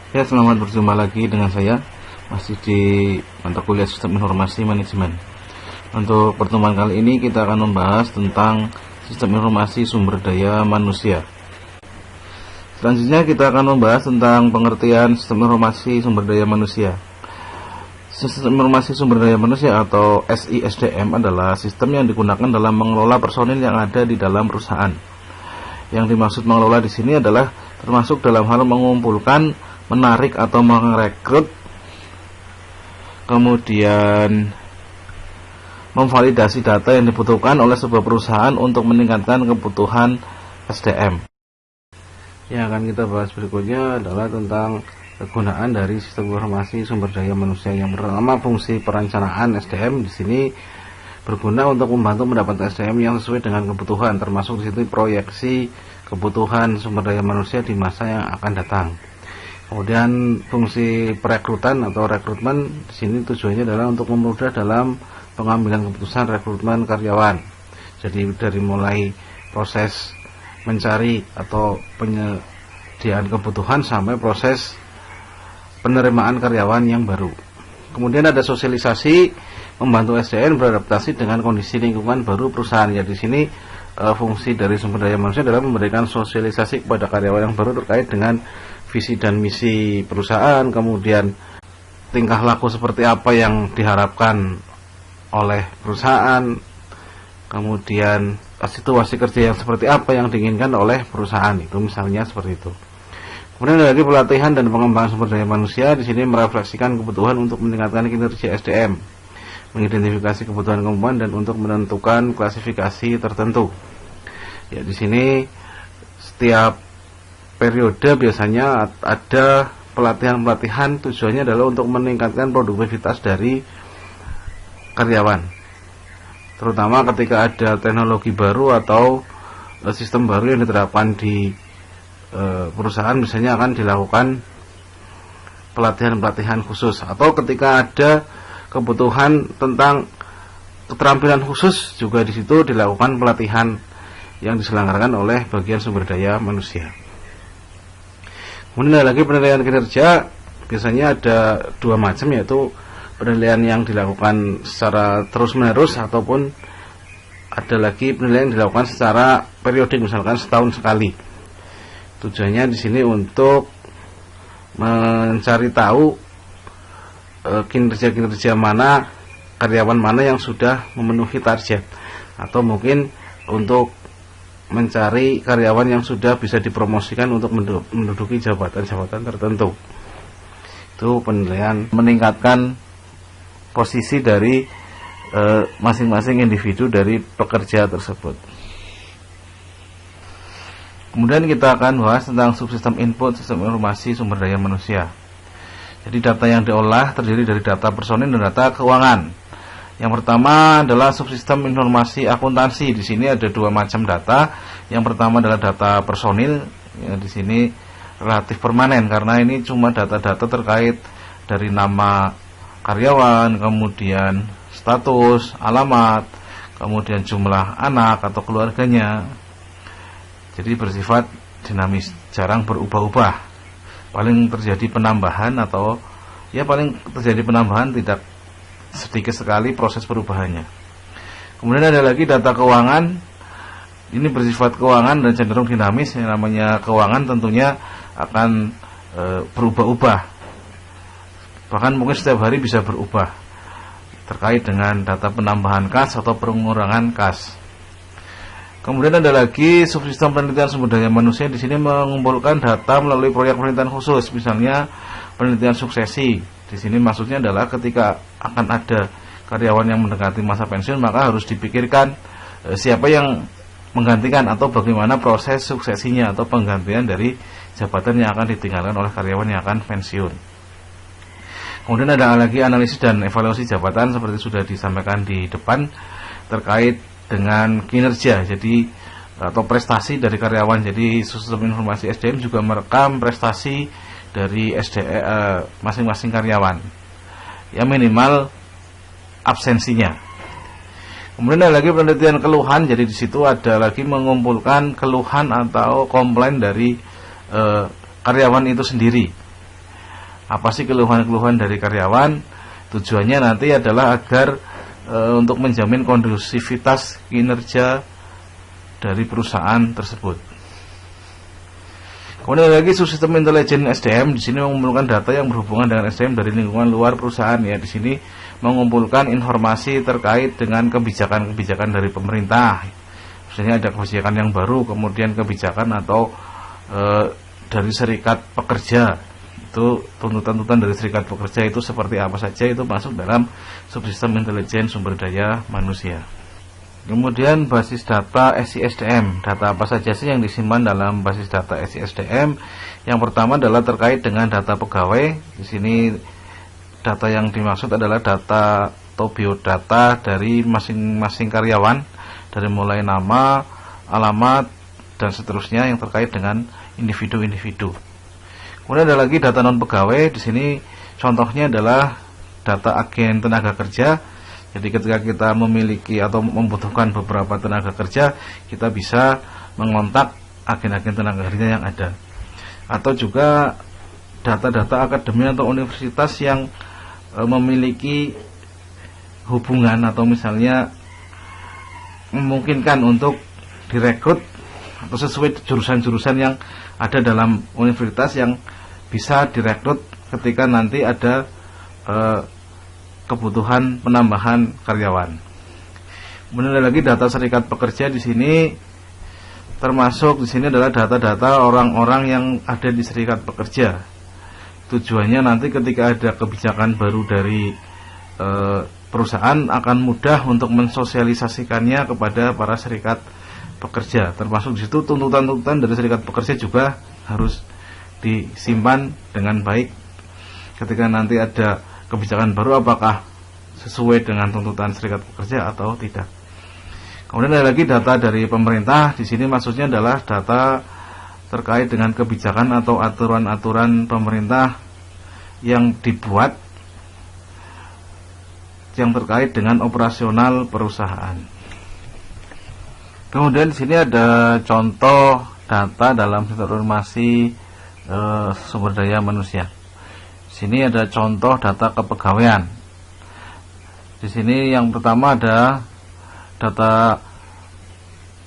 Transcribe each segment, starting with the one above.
Ya, selamat berjumpa lagi dengan saya, masih di mata kuliah Sistem Informasi Manajemen. Untuk pertemuan kali ini kita akan membahas tentang Sistem Informasi Sumber Daya Manusia. Selanjutnya kita akan membahas tentang pengertian Sistem Informasi Sumber Daya Manusia. Sistem Informasi Sumber Daya Manusia atau SISDM adalah sistem yang digunakan dalam mengelola personil yang ada di dalam perusahaan. Yang dimaksud mengelola di sini adalah termasuk dalam hal mengumpulkan, menarik atau merekrut, kemudian memvalidasi data yang dibutuhkan oleh sebuah perusahaan untuk meningkatkan kebutuhan SDM. Yang akan kita bahas berikutnya adalah tentang kegunaan dari sistem informasi sumber daya manusia. Yang pertama, fungsi perencanaan SDM di sini berguna untuk membantu mendapatkan SDM yang sesuai dengan kebutuhan, termasuk di situ proyeksi kebutuhan sumber daya manusia di masa yang akan datang. Kemudian fungsi perekrutan atau rekrutmen di sini tujuannya adalah untuk mempermudah dalam pengambilan keputusan rekrutmen karyawan. Jadi dari mulai proses mencari atau penyediaan kebutuhan sampai proses penerimaan karyawan yang baru. Kemudian ada sosialisasi, membantu SDM beradaptasi dengan kondisi lingkungan baru perusahaan. Ya, di sini fungsi dari sumber daya manusia adalah memberikan sosialisasi kepada karyawan yang baru terkait dengan visi dan misi perusahaan, kemudian tingkah laku seperti apa yang diharapkan oleh perusahaan, kemudian situasi kerja yang seperti apa yang diinginkan oleh perusahaan, itu misalnya seperti itu. Kemudian ada lagi pelatihan dan pengembangan sumber daya manusia. Di sini merefleksikan kebutuhan untuk meningkatkan kinerja SDM, mengidentifikasi kebutuhan kemampuan dan untuk menentukan klasifikasi tertentu. Ya, di sini setiap periode biasanya ada pelatihan-pelatihan, tujuannya adalah untuk meningkatkan produktivitas dari karyawan, terutama ketika ada teknologi baru atau sistem baru yang diterapkan di perusahaan. Misalnya akan dilakukan pelatihan-pelatihan khusus, atau ketika ada kebutuhan tentang keterampilan khusus juga di situ dilakukan pelatihan yang diselenggarakan oleh bagian sumber daya manusia. Kemudian ada lagi penilaian kinerja. Biasanya ada dua macam, yaitu penilaian yang dilakukan secara terus-menerus ataupun ada lagi penilaian yang dilakukan secara periodik, misalkan setahun sekali. Tujuannya di sini untuk mencari tahu kinerja-kinerja mana, karyawan mana yang sudah memenuhi target, atau mungkin untuk mencari karyawan yang sudah bisa dipromosikan untuk menduduki jabatan-jabatan tertentu. Itu penilaian meningkatkan posisi dari masing-masing individu dari pekerja tersebut. Kemudian kita akan bahas tentang subsistem input sistem informasi sumber daya manusia. Jadi data yang diolah terdiri dari data personil dan data keuangan. Yang pertama adalah subsistem informasi akuntansi. Di sini ada dua macam data. Yang pertama adalah data personil. Ya, di sini relatif permanen karena ini cuma data-data terkait dari nama karyawan, kemudian status, alamat, kemudian jumlah anak atau keluarganya. Jadi bersifat dinamis, jarang berubah-ubah. Paling terjadi penambahan atau tidak sedikit sekali proses perubahannya. Kemudian ada lagi data keuangan. Ini bersifat keuangan dan cenderung dinamis. Yang namanya keuangan tentunya akan berubah-ubah, bahkan mungkin setiap hari bisa berubah, terkait dengan data penambahan kas atau pengurangan kas. Kemudian ada lagi subsistem penelitian sumber daya manusia. Di sini mengumpulkan data melalui proyek penelitian khusus, misalnya penelitian suksesi. Di sini maksudnya adalah ketika akan ada karyawan yang mendekati masa pensiun, maka harus dipikirkan siapa yang menggantikan atau bagaimana proses suksesinya atau penggantian dari jabatan yang akan ditinggalkan oleh karyawan yang akan pensiun. Kemudian ada lagi analisis dan evaluasi jabatan seperti sudah disampaikan di depan terkait dengan kinerja, jadi atau prestasi dari karyawan. Jadi sistem informasi SDM juga merekam prestasi dari masing-masing karyawan, ya minimal absensinya. Kemudian ada lagi penelitian keluhan. Jadi di situ ada lagi mengumpulkan keluhan atau komplain dari karyawan itu sendiri. Apa sih keluhan-keluhan dari karyawan? Tujuannya nanti adalah agar untuk menjamin kondusivitas kinerja dari perusahaan tersebut. Kemudian lagi subsistem intelijen SDM di sini mengumpulkan data yang berhubungan dengan SDM dari lingkungan luar perusahaan. Ya, di sini mengumpulkan informasi terkait dengan kebijakan-kebijakan dari pemerintah. Misalnya ada kebijakan yang baru, kemudian kebijakan atau dari serikat pekerja. Itu tuntutan-tuntutan dari serikat pekerja itu seperti apa saja, itu masuk dalam subsistem intelijen sumber daya manusia. Kemudian basis data SISDM. Data apa saja sih yang disimpan dalam basis data SISDM? Yang pertama adalah terkait dengan data pegawai. Di sini data yang dimaksud adalah data atau biodata dari masing-masing karyawan, dari mulai nama, alamat, dan seterusnya yang terkait dengan individu-individu. Kemudian ada lagi data non pegawai. Di sini contohnya adalah data agen tenaga kerja. Jadi ketika kita memiliki atau membutuhkan beberapa tenaga kerja, kita bisa mengontak agen-agen tenaga kerja yang ada. Atau juga data-data akademi atau universitas yang memiliki hubungan atau misalnya memungkinkan untuk direkrut atau sesuai jurusan-jurusan yang ada dalam universitas yang bisa direkrut ketika nanti ada kebutuhan penambahan karyawan. Kemudian ada lagi data serikat pekerja. Di sini termasuk di sini adalah data-data orang-orang yang ada di serikat pekerja. Tujuannya nanti ketika ada kebijakan baru dari perusahaan akan mudah untuk mensosialisasikannya kepada para serikat pekerja. Termasuk di situ tuntutan-tuntutan dari serikat pekerja juga harus disimpan dengan baik ketika nanti ada kebijakan baru, apakah sesuai dengan tuntutan serikat pekerja atau tidak. Kemudian ada lagi data dari pemerintah. Di sini maksudnya adalah data terkait dengan kebijakan atau aturan-aturan pemerintah yang dibuat yang terkait dengan operasional perusahaan. Kemudian di sini ada contoh data dalam sistem informasi sumber daya manusia. Sini ada contoh data kepegawaian. Di sini yang pertama ada data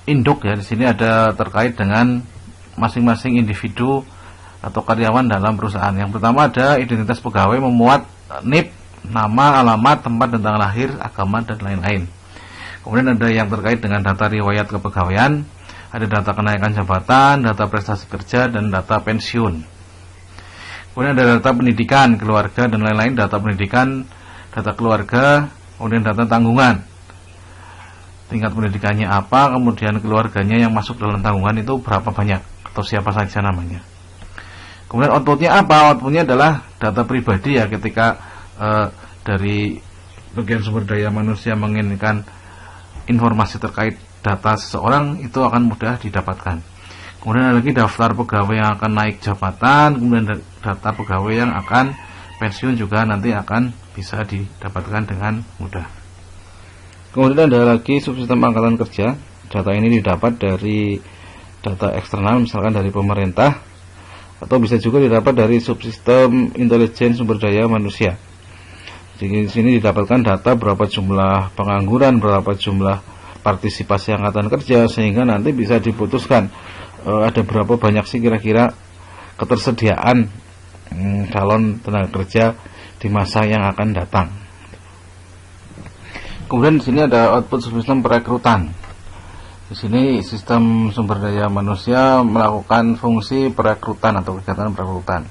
induk ya. Di sini ada terkait dengan masing-masing individu atau karyawan dalam perusahaan. Yang pertama ada identitas pegawai, memuat NIP, nama, alamat, tempat tentang lahir, agama, dan lain-lain. Kemudian ada yang terkait dengan data riwayat kepegawaian, ada data kenaikan jabatan, data prestasi kerja, dan data pensiun. Kemudian ada data pendidikan, keluarga, dan lain-lain. Data pendidikan, data keluarga, kemudian data tanggungan. Tingkat pendidikannya apa, kemudian keluarganya yang masuk dalam tanggungan itu berapa banyak, atau siapa saja namanya. Kemudian outputnya apa? Outputnya adalah data pribadi ya, ketika dari bagian sumber daya manusia menginginkan informasi terkait data seseorang, itu akan mudah didapatkan. Kemudian ada lagi daftar pegawai yang akan naik jabatan, kemudian data pegawai yang akan pensiun juga nanti akan bisa didapatkan dengan mudah. Kemudian ada lagi subsistem angkatan kerja. Data ini didapat dari data eksternal, misalkan dari pemerintah, atau bisa juga didapat dari subsistem intelijen sumber daya manusia. Di sini didapatkan data berapa jumlah pengangguran, berapa jumlah partisipasi angkatan kerja, sehingga nanti bisa diputuskan ada berapa banyak sih kira-kira ketersediaan calon tenaga kerja di masa yang akan datang. Kemudian di sini ada output sistem perekrutan. Di sini sistem sumber daya manusia melakukan fungsi perekrutan atau kegiatan perekrutan.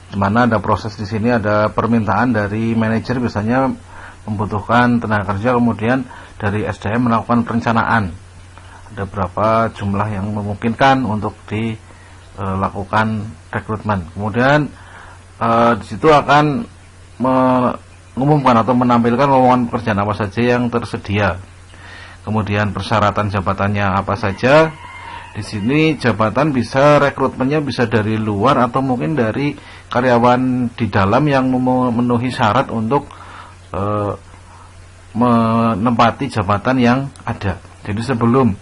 Di mana ada proses di sini, ada permintaan dari manajer biasanya membutuhkan tenaga kerja, kemudian dari SDM melakukan perencanaan. Ada berapa jumlah yang memungkinkan untuk dilakukan rekrutmen. Kemudian di situ akan mengumumkan atau menampilkan lowongan pekerjaan apa saja yang tersedia. Kemudian persyaratan jabatannya apa saja. Di sini jabatan bisa rekrutmennya bisa dari luar atau mungkin dari karyawan di dalam yang memenuhi syarat untuk menempati jabatan yang ada. Jadi sebelum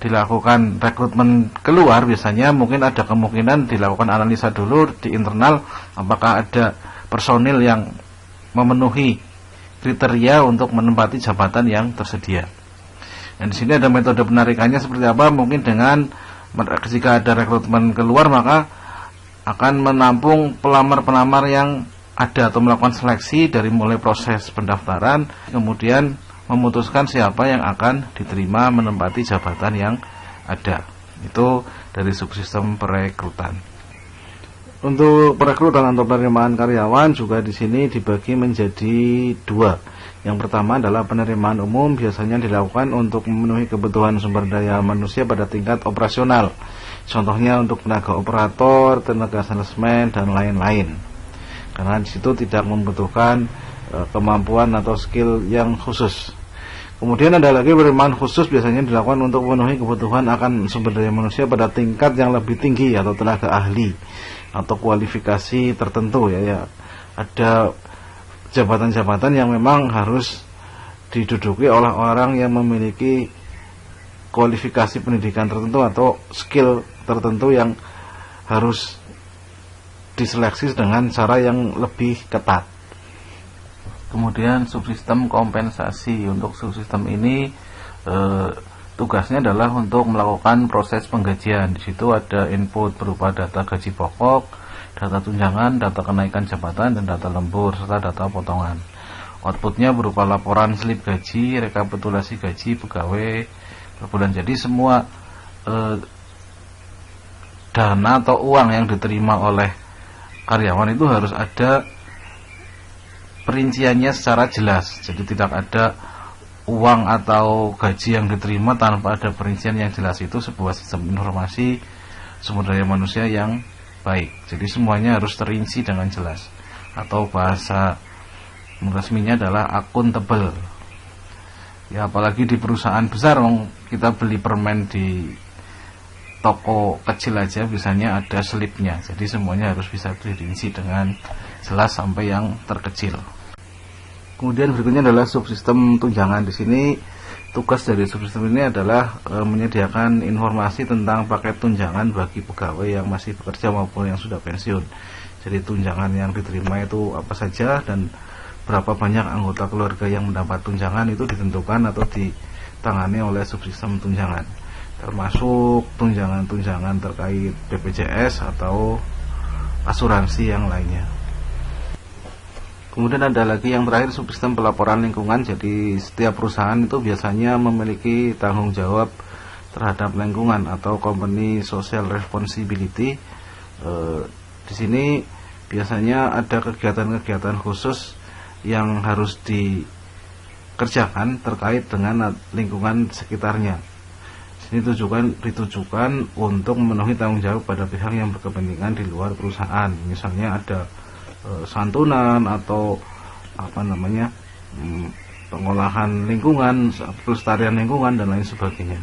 dilakukan rekrutmen keluar, biasanya mungkin ada kemungkinan dilakukan analisa dulu di internal, apakah ada personil yang memenuhi kriteria untuk menempati jabatan yang tersedia. Dan di sini ada metode penarikannya seperti apa? Mungkin dengan jika ada rekrutmen keluar, maka akan menampung pelamar-pelamar yang ada atau melakukan seleksi dari mulai proses pendaftaran, kemudian memutuskan siapa yang akan diterima menempati jabatan yang ada. Itu dari subsistem perekrutan. Untuk perekrutan atau penerimaan karyawan juga di sini dibagi menjadi dua. Yang pertama adalah penerimaan umum, biasanya dilakukan untuk memenuhi kebutuhan sumber daya manusia pada tingkat operasional. Contohnya untuk tenaga operator, tenaga salesman, dan lain-lain. Karena di situ tidak membutuhkan kemampuan atau skill yang khusus. Kemudian ada lagi penerimaan khusus, biasanya dilakukan untuk memenuhi kebutuhan akan sumber daya manusia pada tingkat yang lebih tinggi atau tenaga ahli atau kualifikasi tertentu ya. Ada jabatan-jabatan yang memang harus diduduki oleh orang yang memiliki kualifikasi pendidikan tertentu atau skill tertentu yang harus diseleksi dengan cara yang lebih ketat. Kemudian subsistem kompensasi. Untuk subsistem ini tugasnya adalah untuk melakukan proses penggajian. Di situ ada input berupa data gaji pokok, data tunjangan, data kenaikan jabatan, dan data lembur serta data potongan. Outputnya berupa laporan slip gaji, rekapitulasi gaji pegawai per bulan. Jadi semua dana atau uang yang diterima oleh karyawan itu harus ada perinciannya secara jelas. Jadi tidak ada uang atau gaji yang diterima tanpa ada perincian yang jelas. Itu sebuah sistem informasi sumber daya manusia yang baik. Jadi semuanya harus terinci dengan jelas. Atau bahasa resminya adalah akuntabel. Ya, apalagi di perusahaan besar, kita beli permen di toko kecil aja biasanya ada slipnya. Jadi semuanya harus bisa dirinci dengan jelas sampai yang terkecil. Kemudian berikutnya adalah subsistem tunjangan. Di sini tugas dari subsistem ini adalah menyediakan informasi tentang paket tunjangan bagi pegawai yang masih bekerja maupun yang sudah pensiun. Jadi tunjangan yang diterima itu apa saja dan berapa banyak anggota keluarga yang mendapat tunjangan itu ditentukan atau ditangani oleh subsistem tunjangan. Termasuk tunjangan-tunjangan terkait BPJS atau asuransi yang lainnya. Kemudian ada lagi yang terakhir, subsistem pelaporan lingkungan. Jadi setiap perusahaan itu biasanya memiliki tanggung jawab terhadap lingkungan atau company social responsibility. Di sini biasanya ada kegiatan-kegiatan khusus yang harus dikerjakan terkait dengan lingkungan sekitarnya. Ini ditujukan untuk memenuhi tanggung jawab pada pihak yang berkepentingan di luar perusahaan. Misalnya ada santunan atau pengolahan lingkungan, pelestarian lingkungan dan lain sebagainya.